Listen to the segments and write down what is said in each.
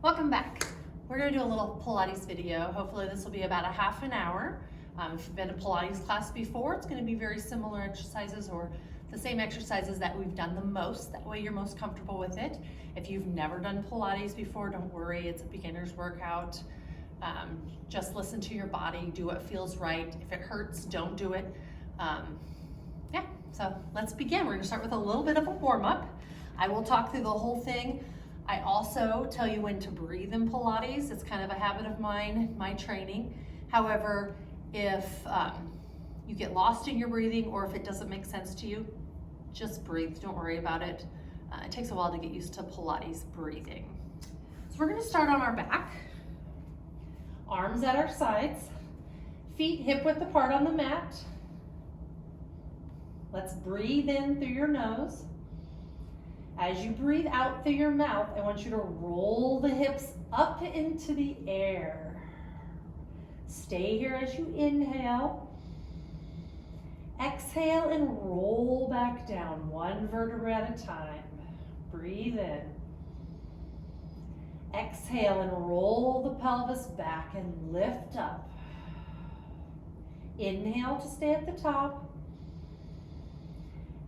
Welcome back. We're going to do a little Pilates video. Hopefully this will be about a half an hour. If you've been to Pilates class before, it's going to be very similar exercises or the same exercises that we've done the most. That way you're most comfortable with it. If you've never done Pilates before, don't worry, it's a beginner's workout. Just listen to your body, do what feels right. If it hurts, don't do it. So let's begin. We're going to start with a little bit of a warm-up. I will talk through the whole thing. I also tell you when to breathe in Pilates. It's kind of a habit of mine, my training. However, if you get lost in your breathing or if it doesn't make sense to you, just breathe. Don't worry about it. It takes a while to get used to Pilates breathing. So we're going to start on our back. Arms at our sides. Feet hip width apart on the mat. Let's breathe in through your nose. As you breathe out through your mouth, I want you to roll the hips up into the air. Stay here as you inhale. Exhale and roll back down, one vertebra at a time. Breathe in. Exhale and roll the pelvis back and lift up. Inhale to stay at the top.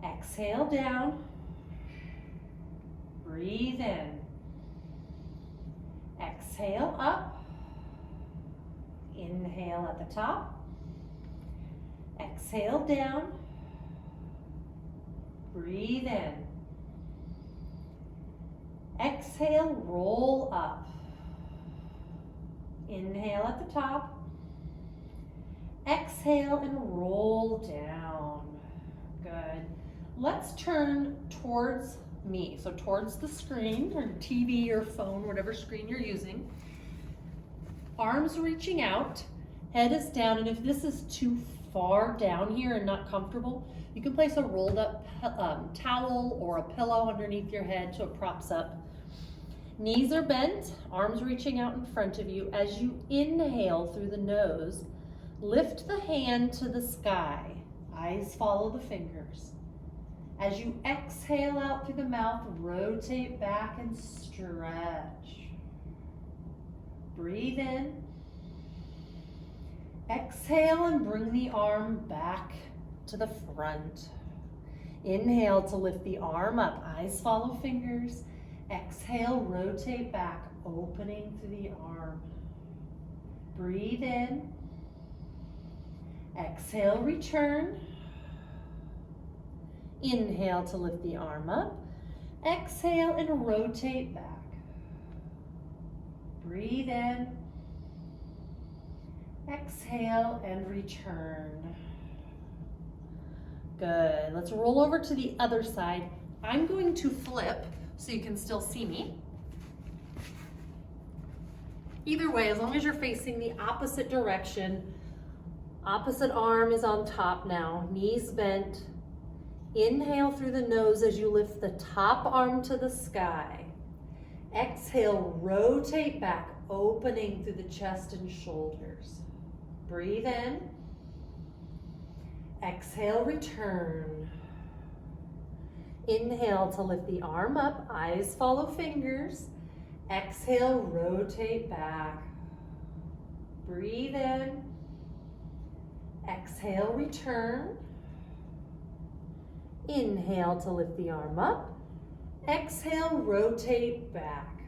Exhale down. Breathe in. Exhale up. Inhale at the top. Exhale down. Breathe in. Exhale, roll up. Inhale at the top. Exhale and roll down. Good. Let's turn towards me, so towards the screen, or TV or phone, whatever screen you're using. Arms reaching out, head is down, and if this is too far down here and not comfortable, you can place a rolled up towel or a pillow underneath your head so it props up. Knees are bent, arms reaching out in front of you. As you inhale through the nose, lift the hand to the sky. Eyes follow the fingers. As you exhale out through the mouth, rotate back and stretch. Breathe in. Exhale and bring the arm back to the front. Inhale to lift the arm up. Eyes follow fingers. Exhale, rotate back, opening through the arm. Breathe in. Exhale, return. Inhale to lift the arm up. Exhale and rotate back. Breathe in. Exhale and return. Good. Let's roll over to the other side. I'm going to flip so you can still see me. Either way, as long as you're facing the opposite direction, opposite arm is on top now, knees bent. Inhale through the nose as you lift the top arm to the sky. Exhale, rotate back, opening through the chest and shoulders. Breathe in. Exhale, return. Inhale to lift the arm up, eyes follow fingers. Exhale, rotate back. Breathe in. Exhale, return. Inhale to lift the arm up. Exhale, rotate back.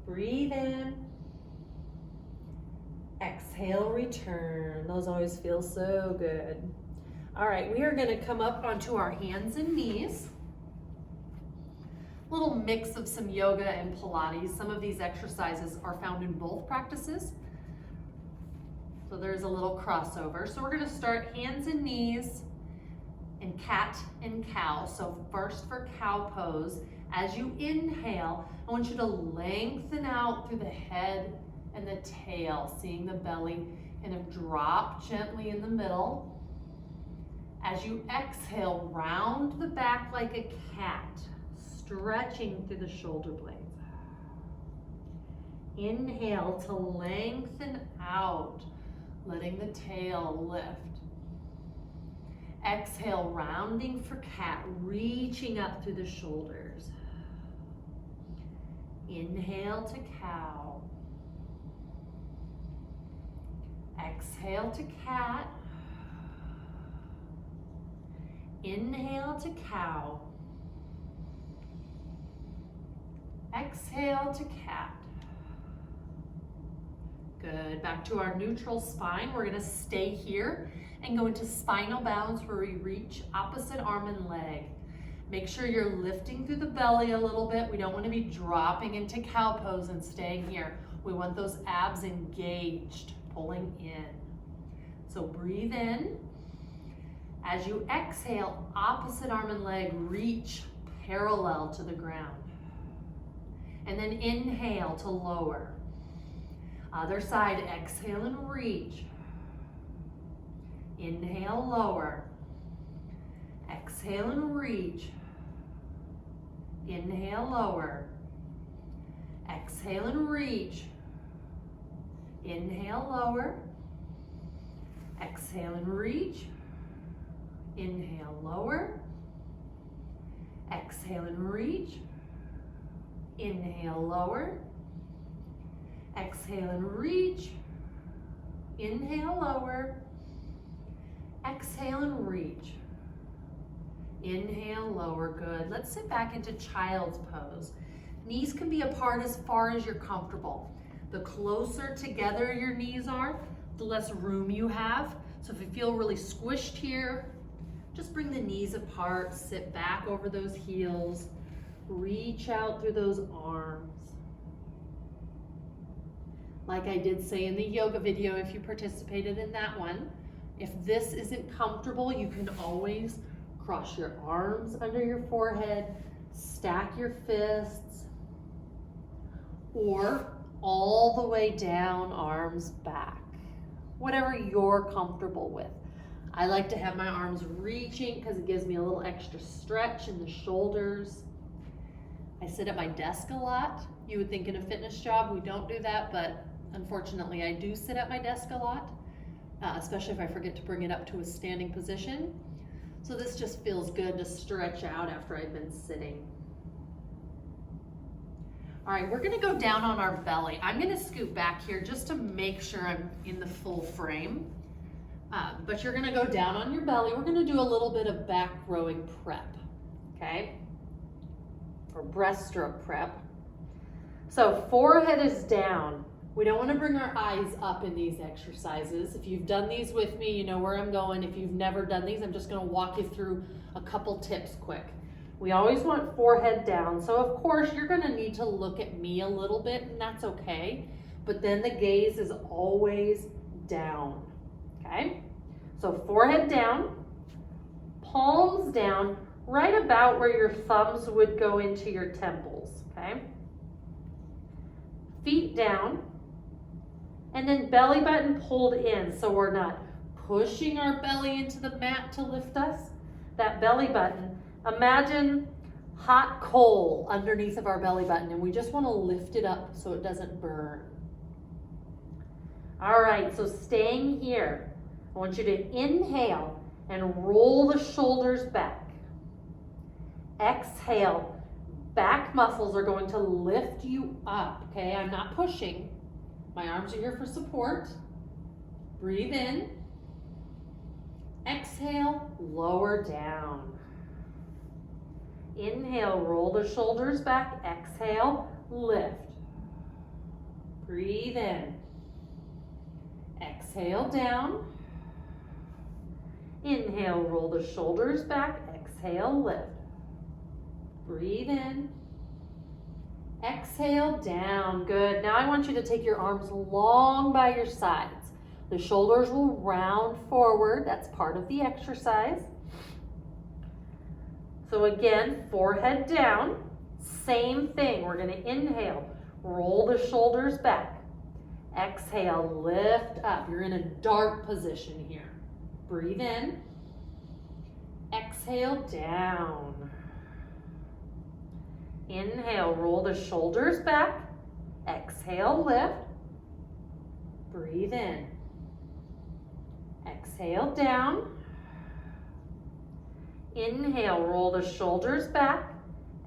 Breathe in. Exhale, return. Those always feel so good. All right, we are going to come up onto our hands and knees. A little mix of some yoga and Pilates. Some of these exercises are found in both practices. So there's a little crossover. So we're going to start hands and knees. And cat and cow. So first for cow pose, as you inhale, I want you to lengthen out through the head and the tail, seeing the belly kind of drop gently in the middle. As you exhale, round the back like a cat, stretching through the shoulder blades. Inhale to lengthen out, letting the tail lift. Exhale, rounding for cat, reaching up through the shoulders. Inhale to cow. Exhale to cat. Inhale to cow. Exhale to cat. Good. Back to our neutral spine. We're going to stay here and go into spinal balance where we reach opposite arm and leg. Make sure you're lifting through the belly a little bit. We don't want to be dropping into cow pose and staying here. We want those abs engaged, pulling in. So breathe in. As you exhale, opposite arm and leg reach parallel to the ground. And then inhale to lower. Other side, exhale and reach. Inhale, lower. Exhale and reach. Inhale, lower. Exhale and reach. Inhale, lower. Exhale and reach. Inhale, lower. Exhale and reach. Inhale, lower. Exhale and reach. Inhale, lower. Exhale and reach. Inhale, lower. Good. Let's sit back into child's pose. Knees can be apart as far as you're comfortable. The closer together your knees are, the less room you have. So if you feel really squished here, just bring the knees apart, sit back over those heels, reach out through those arms. Like I did say in the yoga video, if you participated in that one, if this isn't comfortable, you can always cross your arms under your forehead, stack your fists, or all the way down, arms back. Whatever you're comfortable with. I like to have my arms reaching because it gives me a little extra stretch in the shoulders. I sit at my desk a lot. You would think in a fitness job we don't do that, but unfortunately I do sit at my desk a lot, especially if I forget to bring it up to a standing position. So this just feels good to stretch out after I've been sitting. All right, we're gonna go down on our belly. I'm gonna scoot back here just to make sure I'm in the full frame. But you're gonna go down on your belly. We're gonna do a little bit of back rowing prep, okay? Or breaststroke prep. So forehead is down. We don't wanna bring our eyes up in these exercises. If you've done these with me, you know where I'm going. If you've never done these, I'm just gonna walk you through a couple tips quick. We always want forehead down. So of course you're gonna need to look at me a little bit, and that's okay. But then the gaze is always down, okay? So forehead down, palms down, right about where your thumbs would go into your temples, okay? Feet down, and then belly button pulled in, so we're not pushing our belly into the mat to lift us. That belly button, imagine hot coal underneath of our belly button, and we just want to lift it up so it doesn't burn. All right, so staying here, I want you to inhale and roll the shoulders back. Exhale, back muscles are going to lift you up, okay? I'm not pushing. My arms are here for support. Breathe in. Exhale, lower down. Inhale, roll the shoulders back. Exhale, lift. Breathe in. Exhale, down. Inhale, roll the shoulders back. Exhale, lift. Breathe in. Exhale, down. Good. Now I want you to take your arms long by your sides. The shoulders will round forward. That's part of the exercise. So again, forehead down. Same thing. We're going to inhale. Roll the shoulders back. Exhale, lift up. You're in a dart position here. Breathe in. Exhale, down. Inhale, roll the shoulders back. Exhale, lift. Breathe in. Exhale, down. Inhale, roll the shoulders back.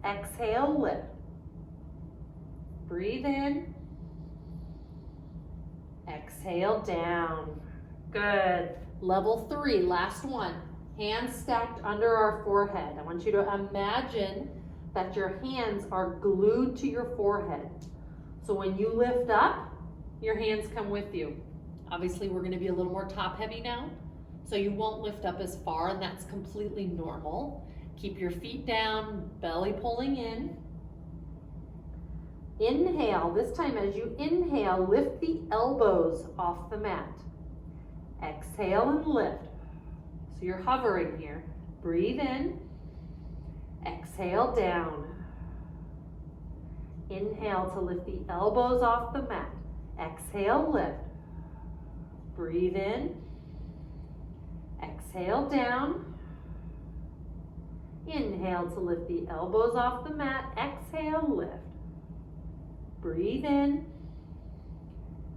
Exhale, lift. Breathe in. Exhale down. Good. Level 3, last one. Hands stacked under our forehead. I want you to imagine that your hands are glued to your forehead. So when you lift up, your hands come with you. Obviously, we're going to be a little more top heavy now, so you won't lift up as far, and that's completely normal. Keep your feet down, belly pulling in. Inhale. This time as you inhale, lift the elbows off the mat. Exhale and lift. So you're hovering here. Breathe in. Exhale down. Inhale to lift the elbows off the mat. Exhale, lift. Breathe in. Exhale down. Inhale to lift the elbows off the mat. Exhale, lift. Breathe in.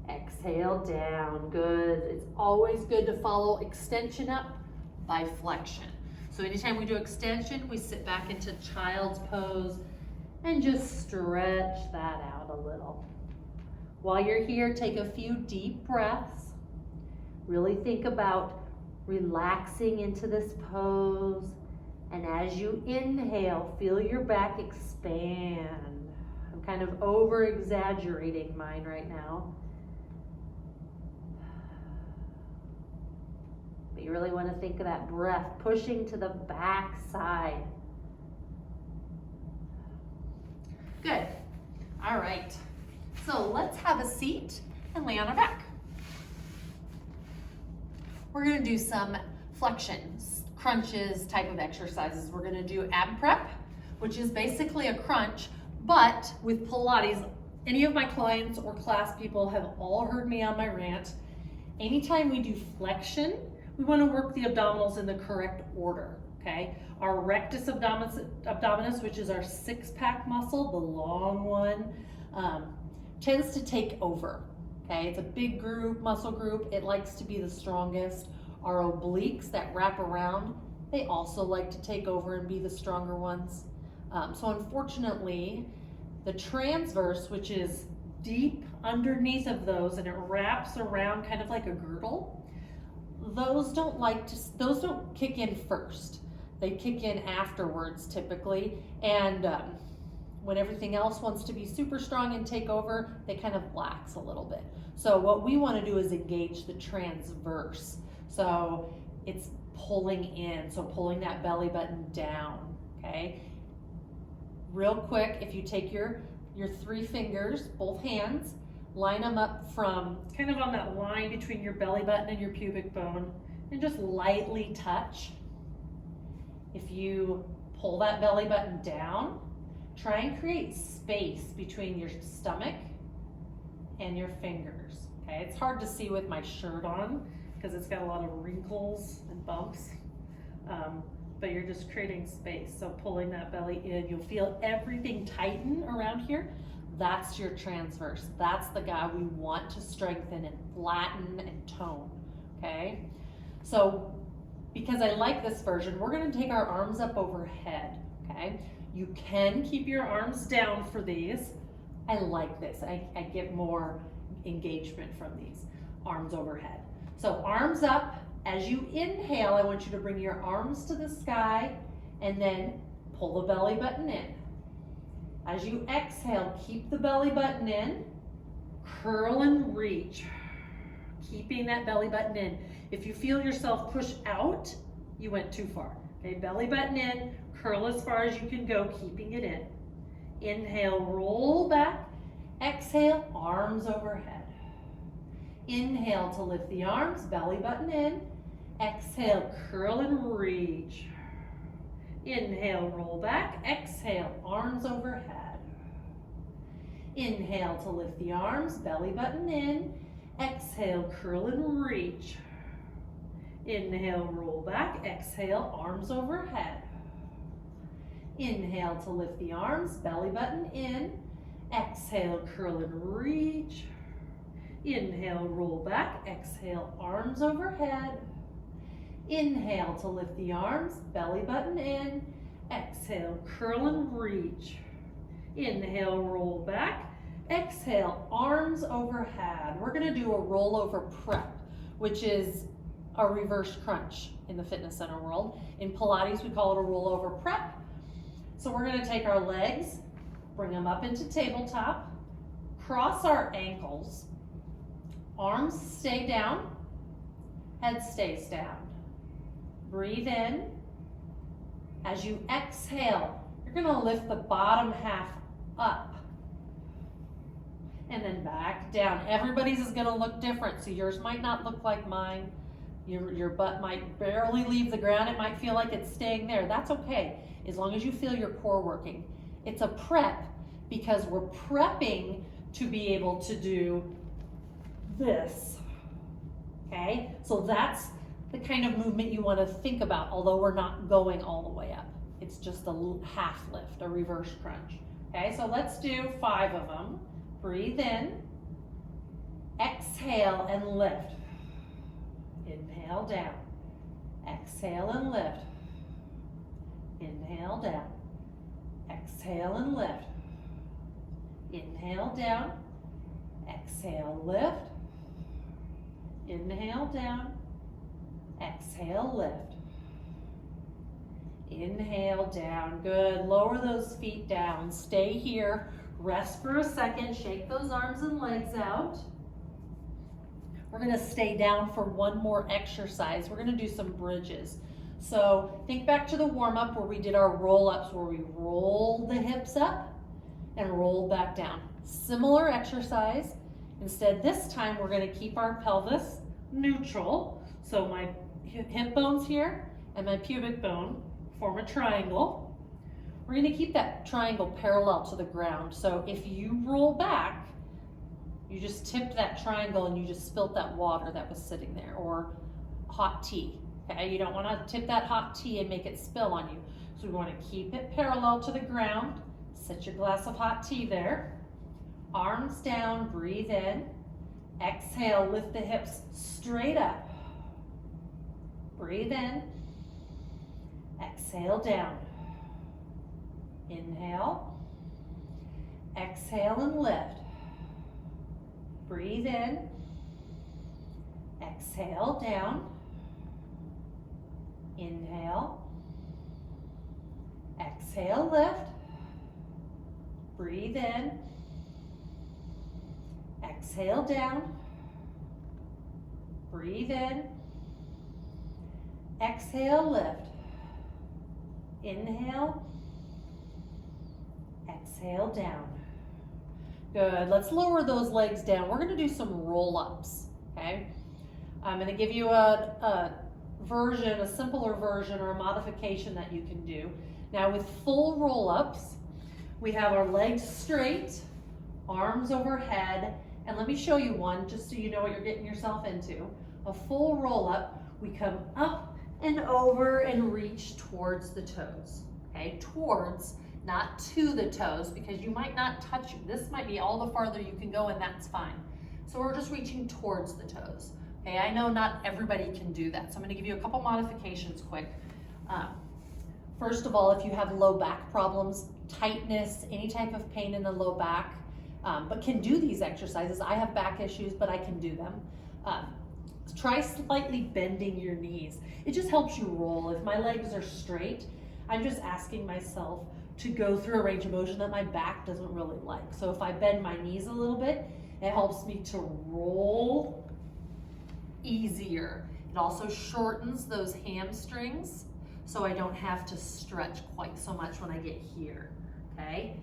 Exhale down. Good. It's always good to follow extension up by flexion. So anytime we do extension, we sit back into child's pose and just stretch that out a little. While you're here, take a few deep breaths. Really think about relaxing into this pose. And as you inhale, feel your back expand. I'm kind of over-exaggerating mine right now. But you really want to think of that breath pushing to the back side. Good. All right. So let's have a seat and lay on our back. We're going to do some flexions, crunches type of exercises. We're going to do ab prep, which is basically a crunch, but with Pilates. Any of my clients or class people have all heard me on my rant. Anytime we do flexion, we want to work the abdominals in the correct order, okay? Our rectus abdominis, which is our six-pack muscle, the long one, tends to take over, okay? It's a big group, muscle group. It likes to be the strongest. Our obliques that wrap around, they also like to take over and be the stronger ones. So unfortunately, the transverse, which is deep underneath of those and it wraps around kind of like a girdle, those don't kick in first. They kick in afterwards typically, and when everything else wants to be super strong and take over, they kind of lax a little bit. So what we want to do is engage the transverse. So it's pulling in, so pulling that belly button down, okay? Real quick, if you take your 3 fingers, both hands, line them up from kind of on that line between your belly button and your pubic bone, and just lightly touch. If you pull that belly button down, try and create space between your stomach and your fingers, okay? It's hard to see with my shirt on because it's got a lot of wrinkles and bumps, but you're just creating space. So pulling that belly in, you'll feel everything tighten around here. That's your transverse. That's the guy we want to strengthen and flatten and tone, okay? So because I like this version, we're gonna take our arms up overhead, okay? You can keep your arms down for these. I like this. I get more engagement from these. Arms overhead. So arms up. As you inhale, I want you to bring your arms to the sky and then pull the belly button in. As you exhale, keep the belly button in, curl and reach, keeping that belly button in. If you feel yourself push out, you went too far. Okay, belly button in, curl as far as you can go, keeping it in. Inhale, roll back. Exhale, arms overhead. Inhale to lift the arms, belly button in. Exhale, curl and reach. Inhale, roll back. Exhale, arms overhead. Inhale to lift the arms, belly button in. Exhale, curl and reach. Inhale, roll back. Exhale, arms overhead. Inhale to lift the arms, belly button in. Exhale, curl and reach. Inhale, roll back. Exhale, arms overhead. Inhale to lift the arms, belly button in. Exhale, curl and reach. Inhale, roll back. Exhale, arms overhead. We're gonna do a rollover prep, which is a reverse crunch in the fitness center world. In Pilates, we call it a rollover prep. So we're gonna take our legs, bring them up into tabletop, cross our ankles, arms stay down, head stays down. Breathe in. As you exhale, you're gonna lift the bottom half up and then back down. Everybody's is gonna look different, so yours might not look like mine. Your butt might barely leave the ground. It might feel like it's staying there. That's okay, as long as you feel your core working. It's a prep because we're prepping to be able to do this, okay? So that's the kind of movement you want to think about, although we're not going all the way up. It's just a half lift, a reverse crunch. Okay, so let's do 5 of them. Breathe in, exhale and lift. Inhale down, exhale and lift. Inhale down, exhale and lift. Inhale down, exhale, lift. Inhale down, exhale, lift. Inhale down, good. Lower those feet down, stay here. Rest for a second, shake those arms and legs out. We're gonna stay down for one more exercise. We're gonna do some bridges. So think back to the warm-up where we did our roll-ups, where we rolled the hips up and rolled back down. Similar exercise. Instead, this time we're gonna keep our pelvis neutral. So my hip bones here and my pubic bone form a triangle. We're gonna keep that triangle parallel to the ground. So if you roll back, you just tipped that triangle and you just spilt that water that was sitting there, or hot tea. Okay, you don't wanna tip that hot tea and make it spill on you. So we wanna keep it parallel to the ground. Set your glass of hot tea there. Arms down, breathe in. Exhale, lift the hips straight up. Breathe in. Exhale down. Inhale. Exhale and lift. Breathe in. Exhale down. Inhale. Exhale, lift. Breathe in. Exhale down. Breathe in. Exhale, lift. Inhale. Exhale down. Good. Let's lower those legs down. We're going to do some roll-ups, okay? I'm going to give you a version, a simpler version or a modification that you can do. Now with full roll-ups, we have our legs straight, arms overhead, and let me show you one just so you know what you're getting yourself into. A full roll-up, we come up and over and reach towards the toes, okay? Towards, not to the toes, because you might not touch, this might be all the farther you can go and that's fine. So we're just reaching towards the toes. Okay, I know not everybody can do that, so I'm gonna give you a couple modifications quick. First of all, if you have low back problems, tightness, any type of pain in the low back, but can do these exercises. I have back issues, but I can do them. Try slightly bending your knees. It just helps you roll. If my legs are straight, I'm just asking myself to go through a range of motion that my back doesn't really like. So if I bend my knees a little bit, it helps me to roll easier. It also shortens those hamstrings so I don't have to stretch quite so much when I get here, okay?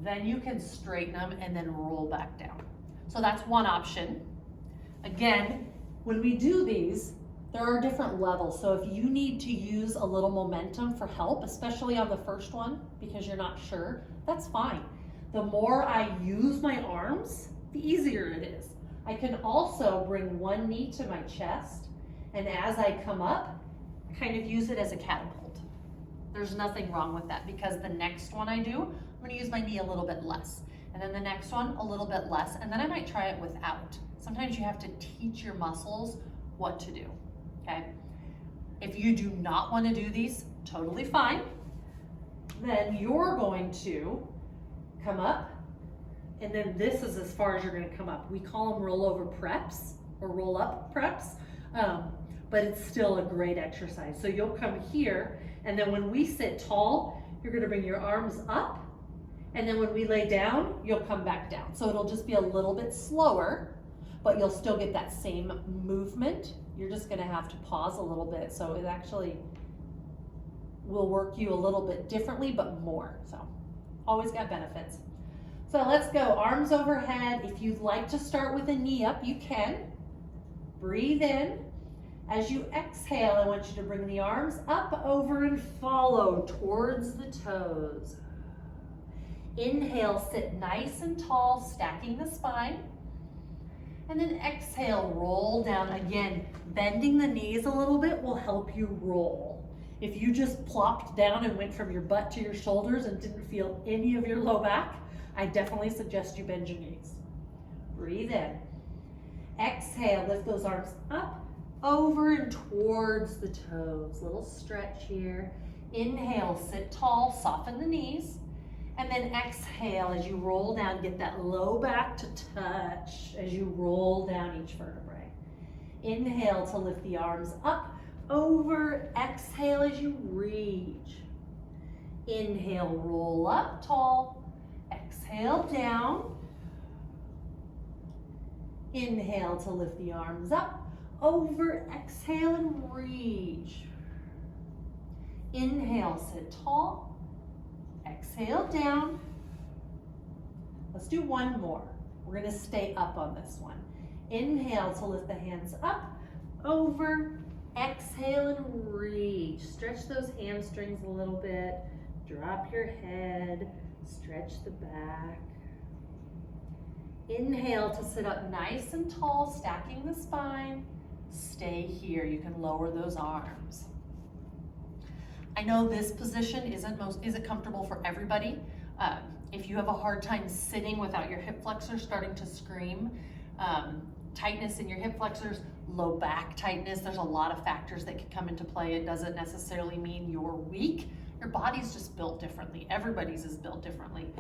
Then you can straighten them and then roll back down. So that's one option. Again, when we do these, there are different levels. So if you need to use a little momentum for help, especially on the first one, because you're not sure, that's fine. The more I use my arms, the easier it is. I can also bring one knee to my chest, and as I come up, kind of use it as a catapult. There's nothing wrong with that, because the next one I do, I'm gonna use my knee a little bit less. And then the next one, a little bit less, and then I might try it without. Sometimes you have to teach your muscles what to do, okay? If you do not want to do these, totally fine. Then you're going to come up And then this is as far as you're gonna come up. We call them rollover preps or roll up preps, but it's still a great exercise. So you'll come here, and then when we sit tall, you're gonna bring your arms up, and then when we lay down, you'll come back down. So it'll just be a little bit slower, but you'll still get that same movement. You're just gonna have to pause a little bit, so it actually will work you a little bit differently, but more, so always got benefits. So let's go, arms overhead. If you'd like to start with a knee up, you can. Breathe in. As you exhale, I want you to bring the arms up, over, and follow towards the toes. Inhale, sit nice and tall, stacking the spine. And then exhale, roll down. Again, bending the knees a little bit will help you roll. If you just plopped down and went from your butt to your shoulders and didn't feel any of your low back, I definitely suggest you bend your knees. Breathe in. Exhale, lift those arms up, over, and towards the toes. Little stretch here. Inhale, sit tall, soften the knees. And then exhale, as you roll down, get that low back to touch as you roll down each vertebrae. Inhale to lift the arms up, over. Exhale as you reach. Inhale, roll up tall. Exhale down. Inhale to lift the arms up, over. Exhale and reach. Inhale, sit tall. Exhale down. Let's do one more. We're gonna stay up on this one. Inhale to lift the hands up, over. Exhale and reach. Stretch those hamstrings a little bit. Drop your head, stretch the back. Inhale to sit up nice and tall, stacking the spine. Stay here, you can lower those arms. I know this position isn't comfortable for everybody. If you have a hard time sitting without your hip flexors starting to scream, tightness in your hip flexors, low back tightness, there's a lot of factors that could come into play. It doesn't necessarily mean you're weak. Your body's just built differently. Everybody's is built differently.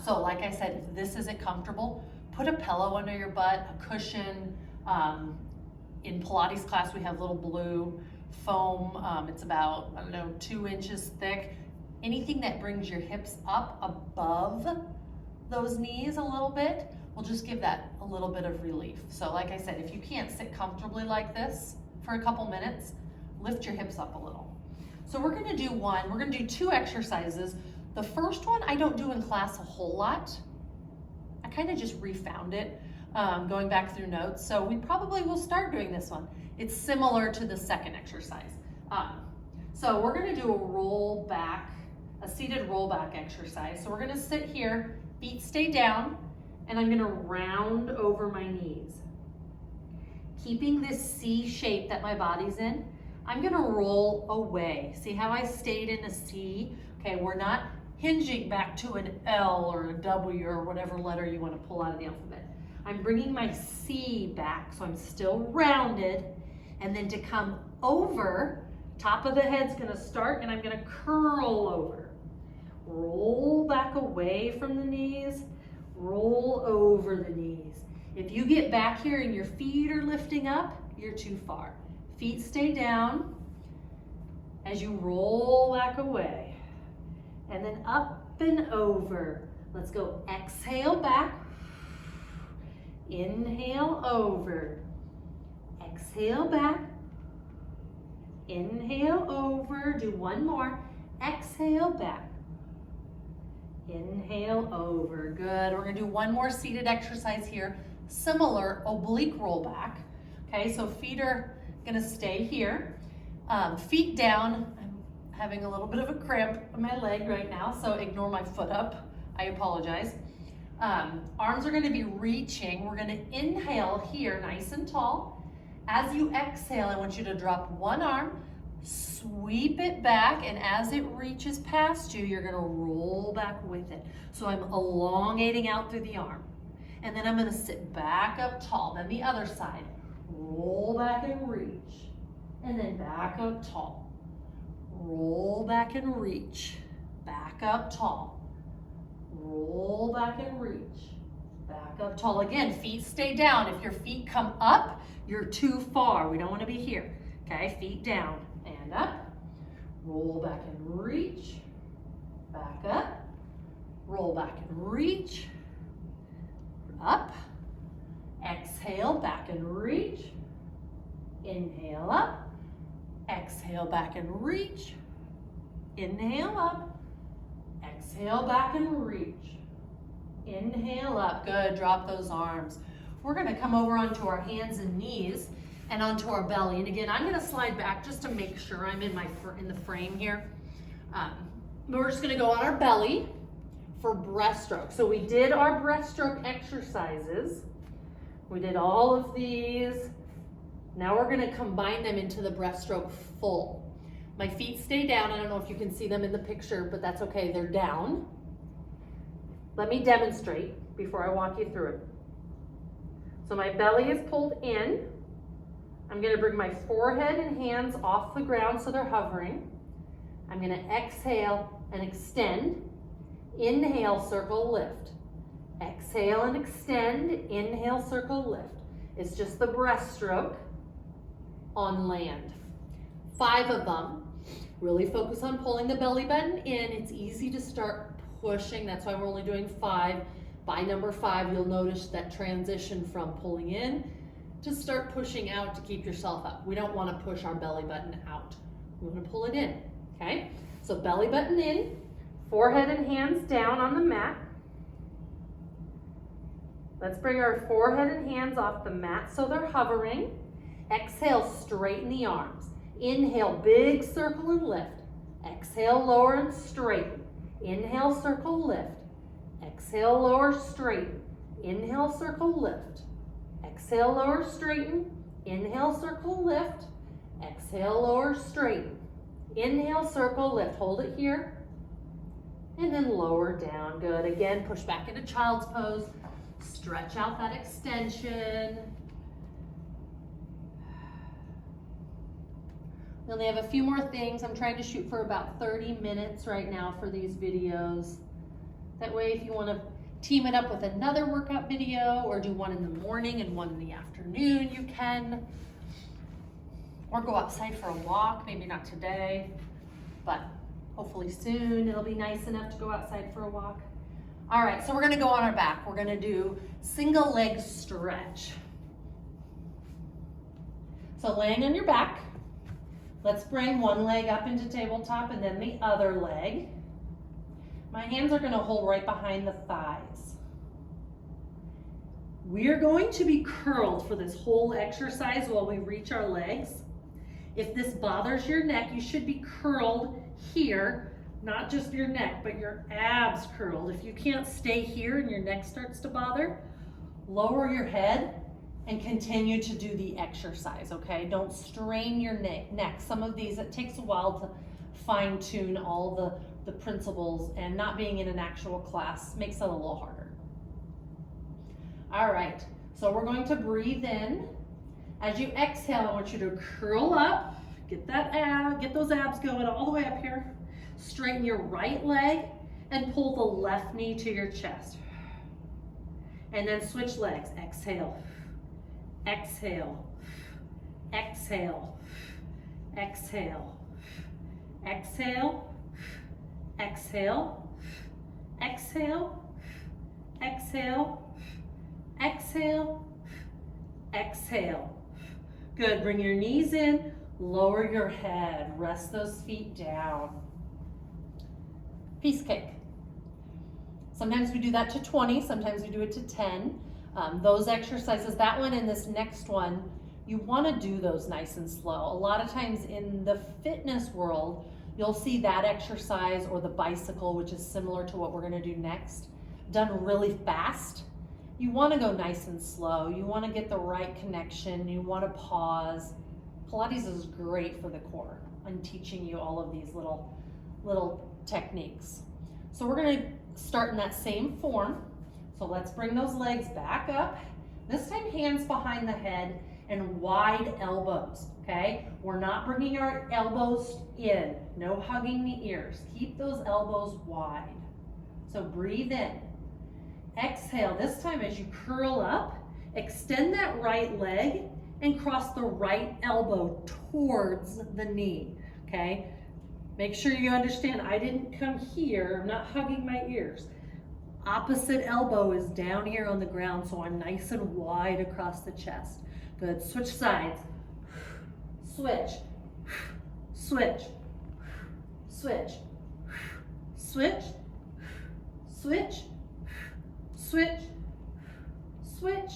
So like I said, if this isn't comfortable, put a pillow under your butt, a cushion. In Pilates class, we have little blue foam. It's about, 2 inches thick. Anything that brings your hips up above those knees a little bit will just give that a little bit of relief. So like I said, if you can't sit comfortably like this for a couple minutes, lift your hips up a little. So we're gonna do 2 exercises. The first one I don't do in class a whole lot. I kind of just refound it going back through notes. So we probably will start doing this one. It's similar to the second exercise. So we're gonna do a seated roll back exercise. So we're gonna sit here, feet stay down, and I'm gonna round over my knees. Keeping this C shape that my body's in, I'm gonna roll away. See how I stayed in a C? Okay, we're not hinging back to an L or a W or whatever letter you wanna pull out of the alphabet. I'm bringing my C back, so I'm still rounded, and then to come over, top of the head's gonna start, and I'm gonna curl over. Roll back away from the knees, roll over the knees. If you get back here and your feet are lifting up, you're too far. Feet stay down as you roll back away. And then up and over. Let's go. Exhale back. Inhale over. Exhale back. Inhale over. Do one more. Exhale back. Inhale over. Good. We're going to do one more seated exercise here. Similar oblique roll back. Okay, so feet are going to stay here. Feet down. I'm having a little bit of a cramp in my leg right now, so ignore my foot up. I apologize. Arms are going to be reaching. We're going to inhale here, nice and tall. As you exhale, I want you to drop one arm, sweep it back, and as it reaches past you, you're going to roll back with it. So I'm elongating out through the arm. And then I'm going to sit back up tall. Then the other side. Roll back and reach. And then back up tall. Roll back and reach. Back up tall. Roll back and reach. Back up tall again. Feet stay down. If your feet come up, you're too far. We don't want to be here. Okay, feet down and up. Roll back and reach. Back up. Roll back and reach. Up. Exhale, back and reach. Inhale up. Exhale, back and reach. Inhale up. Exhale, back and reach. Inhale up. Good. Drop those arms. We're going to come over onto our hands and knees and onto our belly. And again, I'm going to slide back just to make sure I'm in the frame here. We're just going to go on our belly for breaststroke. So we did our breaststroke exercises. We did all of these. Now we're going to combine them into the breaststroke full. My feet stay down. I don't know if you can see them in the picture, but that's okay. They're down. Let me demonstrate before I walk you through it. So my belly is pulled in. I'm going to bring my forehead and hands off the ground so they're hovering. I'm going to exhale and extend. Inhale, circle, lift. Exhale and extend. Inhale, circle, lift. It's just the breaststroke on land. 5 of them. Really focus on pulling the belly button in. It's easy to start pushing. That's why we're only doing 5. By number 5, you'll notice that transition from pulling in to start pushing out to keep yourself up. We don't want to push our belly button out. We want to pull it in, okay? So belly button in, forehead and hands down on the mat. Let's bring our forehead and hands off the mat so they're hovering. Exhale, straighten the arms. Inhale, big circle and lift. Exhale, lower and straighten. Inhale, circle, lift. Exhale, lower, straighten. Inhale, circle, lift. Exhale, lower, straighten. Inhale, circle, lift. Exhale, lower, straighten. Inhale, circle, lift. Hold it here. And then lower down. Good. Again, push back into child's pose. Stretch out that extension. We only have a few more things. I'm trying to shoot for about 30 minutes right now for these videos. That way, if you want to team it up with another workout video or do one in the morning and one in the afternoon, you can. Or go outside for a walk, maybe not today, but hopefully soon. It'll be nice enough to go outside for a walk. All right, so we're gonna go on our back. We're gonna do single leg stretch. So laying on your back, let's bring one leg up into tabletop and then the other leg. My hands are gonna hold right behind the thighs. We're going to be curled for this whole exercise while we reach our legs. If this bothers your neck, you should be curled here, not just your neck, but your abs curled. If you can't stay here and your neck starts to bother, lower your head and continue to do the exercise, okay? Don't strain your neck. Some of these, it takes a while to fine tune all the principles, and not being in an actual class makes it a little harder. All right, so we're going to breathe in. As you exhale, I want you to curl up, get those abs going all the way up here. Straighten your right leg and pull the left knee to your chest. And then switch legs. Exhale, exhale, exhale, exhale, exhale, exhale, exhale, exhale, exhale, exhale. Good, bring your knees in, lower your head, rest those feet down. Piece cake. Sometimes we do that to 20, sometimes we do it to 10. Those exercises, that one and this next one, you want to do those nice and slow. A lot of times in the fitness world, you'll see that exercise or the bicycle, which is similar to what we're going to do next, done really fast. You want to go nice and slow. You want to get the right connection. You want to pause. Pilates is great for the core. I'm teaching you all of these little techniques. So we're going to start in that same form. So let's bring those legs back up. This time hands behind the head and wide elbows, okay? We're not bringing our elbows in. No hugging the ears. Keep those elbows wide. So breathe in. Exhale, this time as you curl up, extend that right leg and cross the right elbow towards the knee, okay? Make sure you understand, I didn't come here, I'm not hugging my ears. Opposite elbow is down here on the ground, so I'm nice and wide across the chest. Good, switch sides. Switch, switch, switch, switch, switch, switch, switch,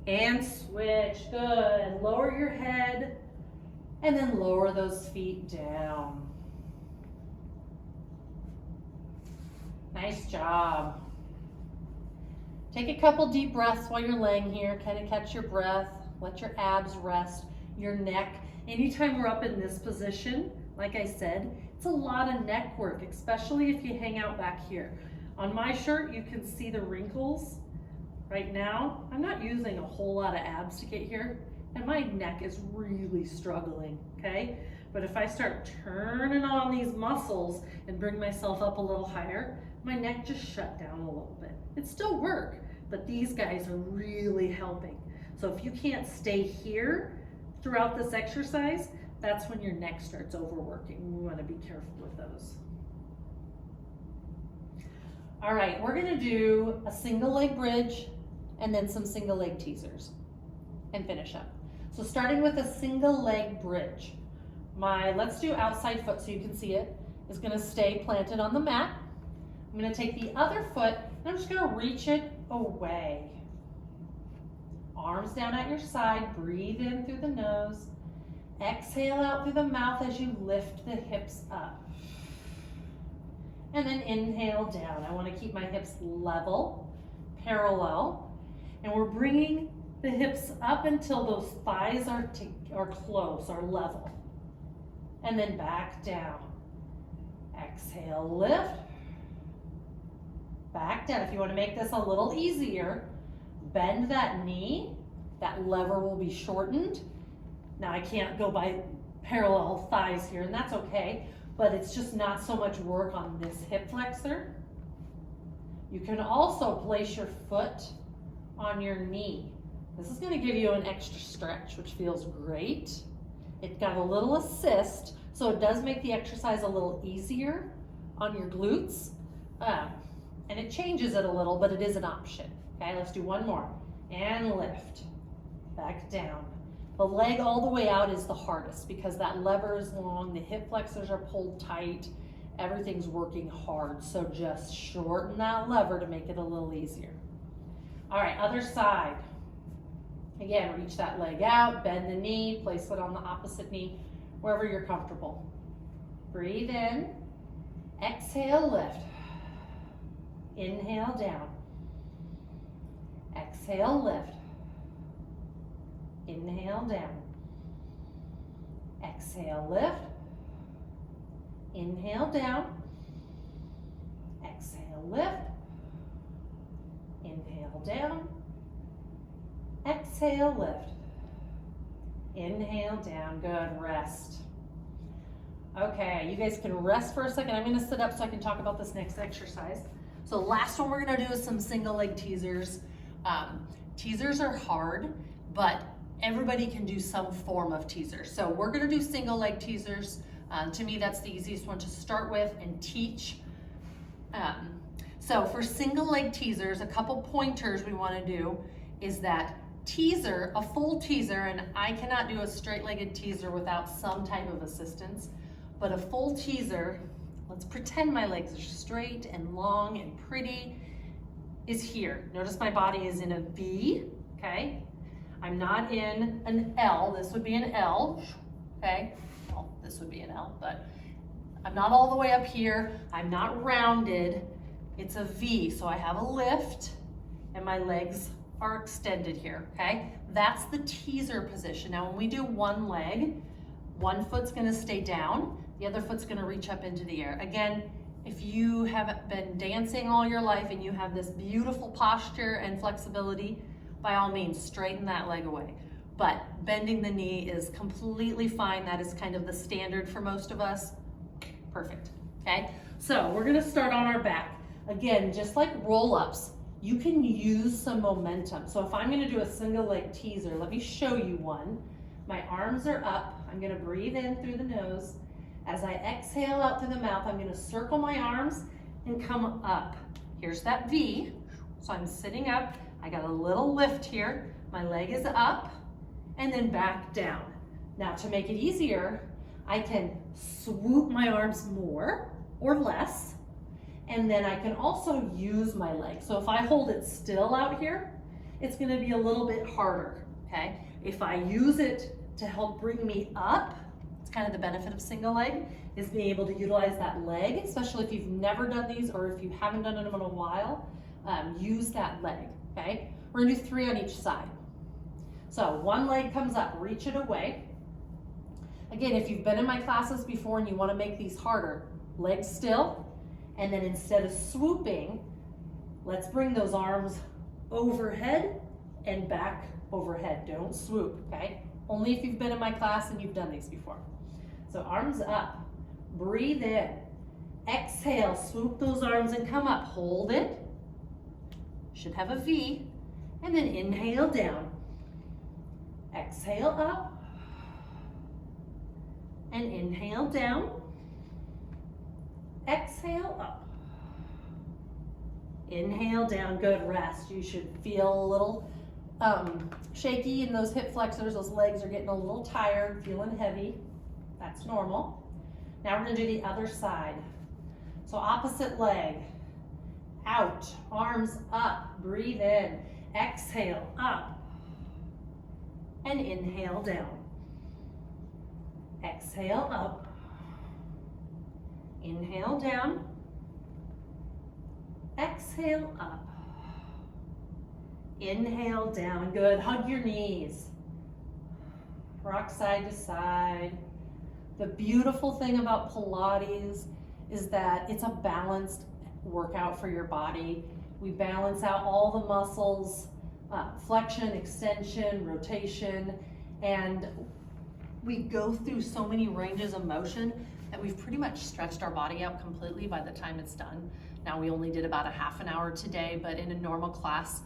and switch. Good. Lower your head and then lower those feet down. Nice job. Take a couple deep breaths while you're laying here. Kind of catch your breath. Let your abs rest, your neck. Anytime we're up in this position, like I said, it's a lot of neck work, especially if you hang out back here. On my shirt, you can see the wrinkles. Right now, I'm not using a whole lot of abs to get here, and my neck is really struggling, okay? But if I start turning on these muscles and bring myself up a little higher, my neck just shut down a little bit. It's still work, but these guys are really helping. So if you can't stay here throughout this exercise, that's when your neck starts overworking. We want to be careful with those. All right, we're gonna do a single leg bridge and then some single leg teasers and finish up. So starting with a single leg bridge. Let's do outside foot so you can see it, is gonna stay planted on the mat. I'm gonna take the other foot and I'm just gonna reach it away. Arms down at your side, breathe in through the nose. Exhale out through the mouth as you lift the hips up. And then inhale down. I want to keep my hips level, parallel. And we're bringing the hips up until those thighs are close, are level. And then back down. Exhale, lift. Back down. If you want to make this a little easier, bend that knee. That lever will be shortened. Now I can't go by parallel thighs here, and that's okay, but it's just not so much work on this hip flexor. You can also place your foot on your knee. This is going to give you an extra stretch, which feels great. It got a little assist, so it does make the exercise a little easier on your glutes, and it changes it a little, but it is an option. Okay, let's do one more. And lift, back down. The leg all the way out is the hardest because that lever is long, the hip flexors are pulled tight, everything's working hard. So just shorten that lever to make it a little easier. All right, other side. Again, reach that leg out, bend the knee, place it on the opposite knee, wherever you're comfortable. Breathe in, exhale, lift. Inhale, down. Exhale, lift. Inhale, down. Exhale, lift. Inhale, down. Exhale, lift. Inhale, down. Exhale, lift. Inhale, down. Good, rest. Okay, you guys can rest for a second. I'm gonna sit up so I can talk about this next exercise. So last one we're gonna do is some single leg teasers. Teasers are hard, but everybody can do some form of teaser. So we're gonna do single leg teasers. To me, that's the easiest one to start with and teach. So for single leg teasers, a couple pointers we wanna do is that teaser, a full teaser, and I cannot do a straight-legged teaser without some type of assistance, but a full teaser, let's pretend my legs are straight and long and pretty, is here. Notice my body is in a V, okay? I'm not in an L. This would be an L, okay? Well, this would be an L, but I'm not all the way up here. I'm not rounded. It's a V, so I have a lift and my legs are extended here, okay? That's the teaser position. Now, when we do one leg, one foot's gonna stay down, the other foot's gonna reach up into the air. Again, if you haven't been dancing all your life and you have this beautiful posture and flexibility, by all means, straighten that leg away. But bending the knee is completely fine. That is kind of the standard for most of us. Perfect, okay? So we're gonna start on our back. Again, just like roll-ups, you can use some momentum. So if I'm gonna do a single leg teaser, let me show you one. My arms are up. I'm gonna breathe in through the nose. As I exhale out through the mouth, I'm gonna circle my arms and come up. Here's that V. So I'm sitting up. I got a little lift here. My leg is up and then back down. Now to make it easier, I can swoop my arms more or less, and then I can also use my leg. So if I hold it still out here, it's gonna be a little bit harder, okay? If I use it to help bring me up, it's kind of the benefit of single leg, is being able to utilize that leg, especially if you've never done these or if you haven't done them in a while, use that leg, okay? We're gonna do 3 on each side. So one leg comes up, reach it away. Again, if you've been in my classes before and you wanna make these harder, legs still, and then instead of swooping, let's bring those arms overhead and back overhead. Don't swoop, okay? Only if you've been in my class and you've done these before. So arms up, breathe in, exhale, swoop those arms and come up, hold it. Should have a V, and then inhale down. Exhale up, and inhale down. Exhale up. Inhale down, good, rest. You should feel a little shaky in those hip flexors. Those legs are getting a little tired, feeling heavy. That's normal. Now we're gonna do the other side. So opposite leg, out, arms up, breathe in, exhale up, and inhale down. Exhale up, inhale down, exhale up, inhale down. Good, hug your knees, rock side to side. The beautiful thing about Pilates is that it's a balanced workout for your body. We balance out all the muscles, flexion, extension, rotation, and we go through so many ranges of motion that we've pretty much stretched our body out completely by the time it's done. Now we only did about a half an hour today, but in a normal class,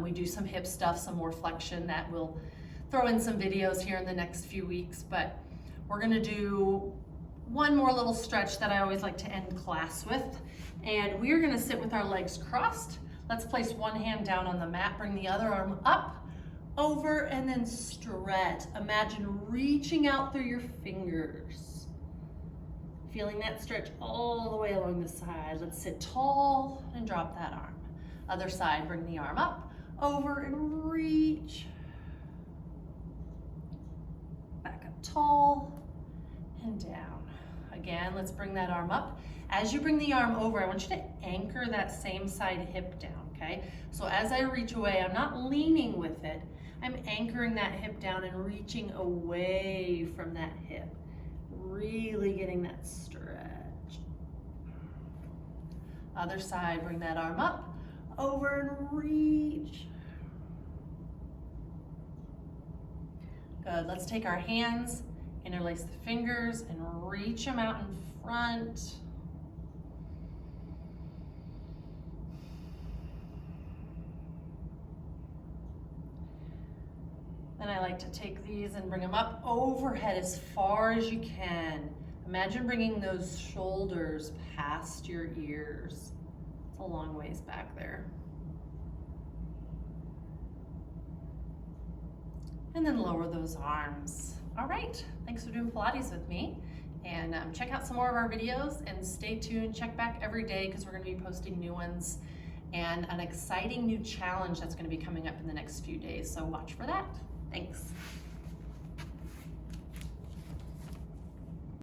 we do some hip stuff, some more flexion that we'll throw in some videos here in the next few weeks, but we're gonna do one more little stretch that I always like to end class with, and we're gonna sit with our legs crossed. Let's place one hand down on the mat, bring the other arm up, over, and then stretch. Imagine reaching out through your fingers. Feeling that stretch all the way along the side. Let's sit tall and drop that arm. Other side, bring the arm up, over, and reach. Back up tall and down. Again, let's bring that arm up. As you bring the arm over, I want you to anchor that same side hip down, okay? So as I reach away, I'm not leaning with it. I'm anchoring that hip down and reaching away from that hip. Really getting that stretch. Other side, bring that arm up, over and reach. Good, let's take our hands, interlace the fingers and reach them out in front. Then I like to take these and bring them up overhead as far as you can. Imagine bringing those shoulders past your ears. It's a long ways back there. And then lower those arms. All right, thanks for doing Pilates with me. And check out some more of our videos and stay tuned. Check back every day because we're gonna be posting new ones and an exciting new challenge that's gonna be coming up in the next few days. So watch for that. Thanks.